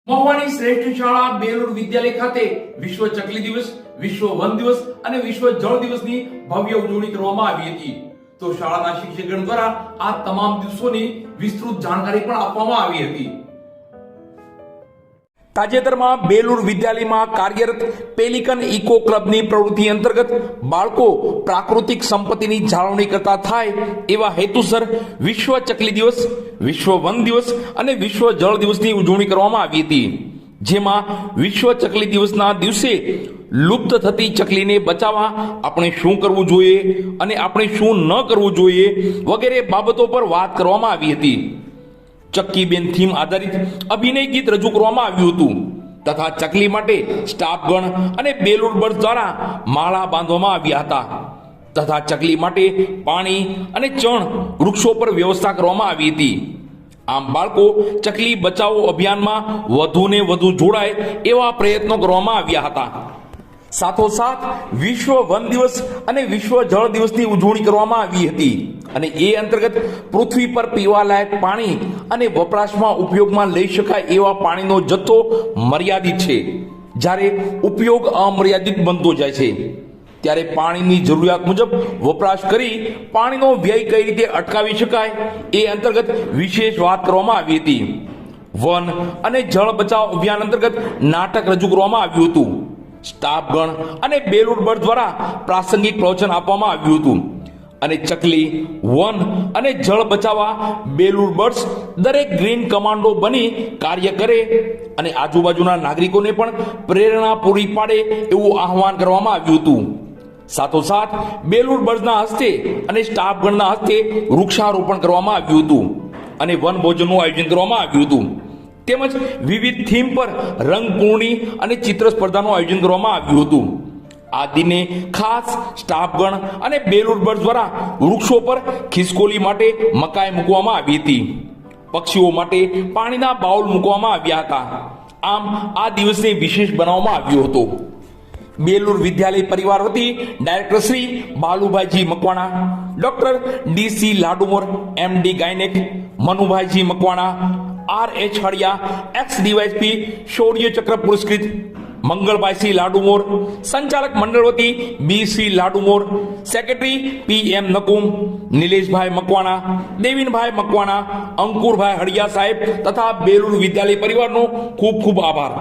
મહુવાની શ્રેષ્ઠ શાળા બેલુર વિદ્યાલય ખાતે વિશ્વ ચકલી દિવસ, વિશ્વ વન દિવસ અને વિશ્વ જળ દિવસની ભવ્ય ઉજવણી કરવામાં આવી હતી। તો શાળાના શિક્ષકગણ દ્વારા આ તમામ દિવસોની વિસ્તૃત જાણકારી પણ આપવામાં આવી હતી। તાજેતરમાં બેલુર વિદ્યાલયમાં કાર્યરત પેલિકન ઇકો ક્લબની પ્રવૃત્તિ અંતર્ગત બાળકો પ્રાકૃતિક સંપત્તિની જાળવણી કરતા થાય એવા હેતુસર વિશ્વ ચકલી દિવસ, વિશ્વ વન દિવસ અને વિશ્વ જળ દિવસની ઉજવણી કરવામાં આવી હતી। જેમાં વિશ્વ ચકલી દિવસના દિવસે લુપ્ત થતી ચકલીને બચાવવા આપણે શું કરવું જોઈએ અને આપણે શું ન કરવું જોઈએ વગેરે બાબતો પર વાત કરવામાં આવી હતી। ચક્કીબેન થીમ આધારિત અભિનય ગીત રજૂ કરવામાં આવ્યું હતું તથા ચકલી માટે સ્ટાફગણ અને બેલુર બર્ડ્સ દ્વારા માળા બાંધવામાં આવ્યા હતા તથા ચકલી માટે પાણી અને ચણ વૃક્ષો પર વ્યવસ્થા કરવામાં આવી હતી। આમ બાળકો ચકલી બચાવો અભિયાનમાં વધુને વધુ જોડાય એવા પ્રયત્નો કરવામાં આવ્યા હતા। સાથોસાથ વિશ્વ વન દિવસ અને વિશ્વ જળ દિવસની ઉજવણી કરવામાં આવી હતી અને એ અંતર્ગત પૃથ્વી પર પીવાલાયક પાણી અને વપરાશમાં ઉપયોગમાં લઈ શકાય એવા પાણીનો જથ્થો મર્યાદિત છે, જ્યારે ઉપયોગ અમર્યાદિત બનતો જાય છે ત્યારે પાણીની જરૂરિયાત મુજબ વપરાશ કરી પાણીનો વ્યય કઈ રીતે અટકાવી શકાય એ અંતર્ગત વિશેષ વાત કરવામાં આવી હતી। વન અને જળ બચાવ અભિયાન અંતર્ગત નાટક રજૂ કરવામાં આવ્યું હતું। સ્ટાફગણ અને બેલુર બર્ડ દ્વારા પ્રાસંગિક પ્રવચન આપવામાં આવ્યું હતું અને ચકલી, વન અને જળ બચાવવા બેલુર બર્ડ્સ દરેક ગ્રીન કમાન્ડો બની કાર્ય કરે અને આજુબાજુના નાગરિકોને પણ પ્રેરણા પૂરી પાડે એવું આહવાન કરવામાં આવ્યું હતું। સાથોસાથ બેલુર બર્ડ્સના હસ્તે અને સ્ટાફગણના હસ્તે વૃક્ષારોપણ કરવામાં આવ્યું હતું અને વનભોજનનું આયોજન કરવામાં આવ્યું હતું તેમજ વિવિધ થીમ પર રંગપૂર્ણી અને ચિત્ર સ્પર્ધાનું આયોજન કરવામાં આવ્યું હતું। આ દિને ખાસ સ્ટાફગણ અને બેલુર બર્ડ્સ દ્વારા વૃક્ષો પર ખિસકોલી માટે મકાઈ મૂકવામાં આવી હતી। પક્ષીઓ માટે પાણીના બાઉલ મૂકવામાં આવ્યા હતા। આમ આ દિવસને વિશેષ બનાવવામાં આવ્યો હતો। બેલુર વિદ્યાલય પરિવાર વતી director Shri Balubhaiji Makwana, doctor D C Ladumor, M D gynaec, Manubhaiji Makwana, R H Haliya, ex D Y S P Shaurya Chakra પુરસ્કૃત મંગળભાઈસિંહ લાડુમોર, સંચાલક મંડળ વતી B C Ladumor, secretary P M Nakum, Nileshbhai Makwana, Devinbhai Makwana, Ankurbhai Haliya saheb તથા બેલુર વિદ્યાલય પરિવારનો ખૂબ ખૂબ આભાર।